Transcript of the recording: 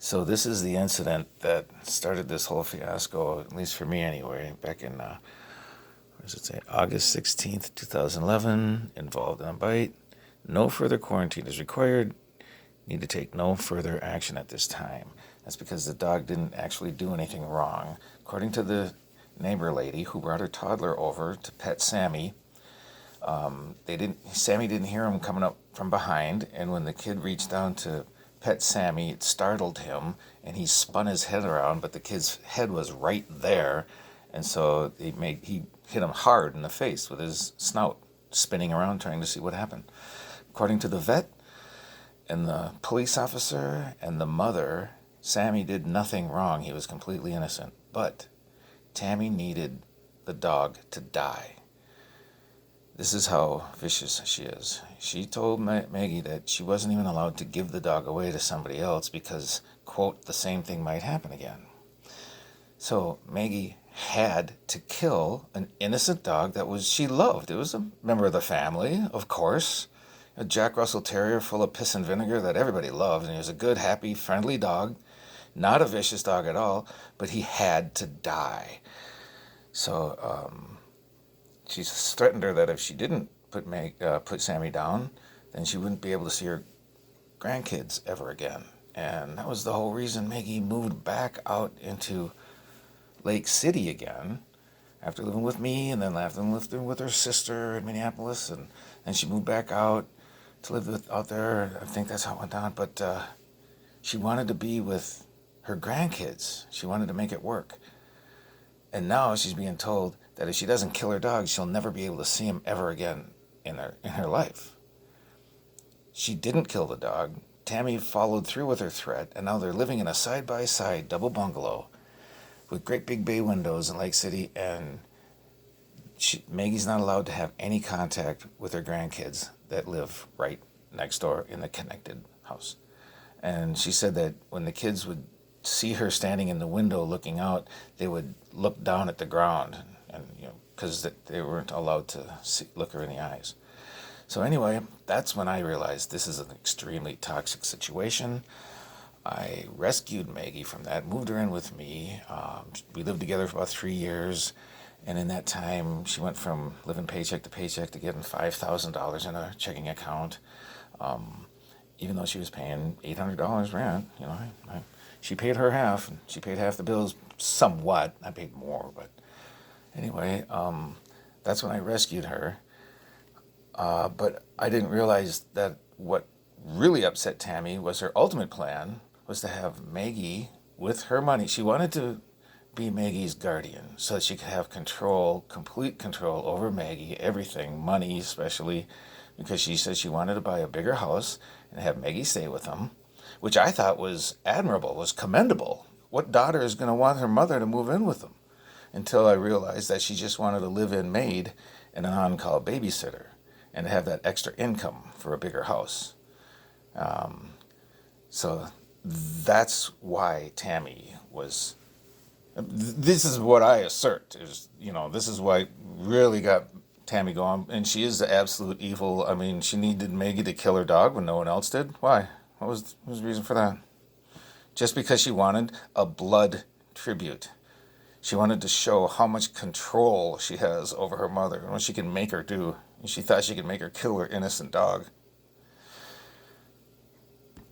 So this is the incident that started this whole fiasco, at least for me anyway, back in, what does it say, August 16th, 2011, involved in a bite. No further quarantine is required. Need to take no further action at this time. That's because the dog didn't actually do anything wrong. According to the neighbor lady who brought her toddler over to pet Sammy, Sammy didn't hear him coming up from behind, and when the kid reached down to pet Sammy, it startled him, and he spun his head around, but the kid's head was right there, and so he hit him hard in the face with his snout, spinning around trying to see what happened. According to the vet and the police officer and the mother, Sammy did nothing wrong. He was completely innocent, but Tammy needed the dog to die. This is how vicious she is. She told Maggie that she wasn't even allowed to give the dog away to somebody else because, quote, the same thing might happen again. So Maggie had to kill an innocent dog she loved. It was a member of the family, of course. A Jack Russell Terrier full of piss and vinegar that everybody loved, and he was a good, happy, friendly dog. Not a vicious dog at all, but he had to die. So, she threatened her that if she didn't put Sammy down, then she wouldn't be able to see her grandkids ever again. And that was the whole reason Maggie moved back out into Lake City again after living with me, and then after living with her sister in Minneapolis, and then she moved back out to live out there. I think that's how it went down. But she wanted to be with her grandkids. She wanted to make it work. And now she's being told that if she doesn't kill her dog, she'll never be able to see him ever again in her life. She didn't kill the dog. Tammy followed through with her threat, and now they're living in a side-by-side double bungalow with great big bay windows in Lake City, and Maggie's not allowed to have any contact with her grandkids that live right next door in the connected house. And she said that when the kids would see her standing in the window looking out, they would look down at the ground, and because they weren't allowed to look her in the eyes. So anyway, that's when I realized this is an extremely toxic situation. I rescued Maggie from that, moved her in with me. We lived together for about 3 years, and in that time, she went from living paycheck to paycheck to getting $5,000 in a checking account, even though she was paying $800 rent. She paid her half, and she paid half the bills somewhat. I paid more, but anyway, that's when I rescued her. But I didn't realize that what really upset Tammy was her ultimate plan was to have Maggie with her money. She wanted to be Maggie's guardian so that she could have control, complete control over Maggie, everything, money especially, because she said she wanted to buy a bigger house and have Maggie stay with them, which I thought was admirable, was commendable. What daughter is going to want her mother to move in with them? Until I realized that she just wanted a live-in maid and an on-call babysitter and have that extra income for a bigger house. So that's why Tammy was... This is what I assert. This is why really got Tammy going. And she is the absolute evil. I mean, she needed Maggie to kill her dog when no one else did. Why? What was the reason for that? Just because she wanted a blood tribute. She wanted to show how much control she has over her mother and what she can make her do. And she thought she could make her kill her innocent dog.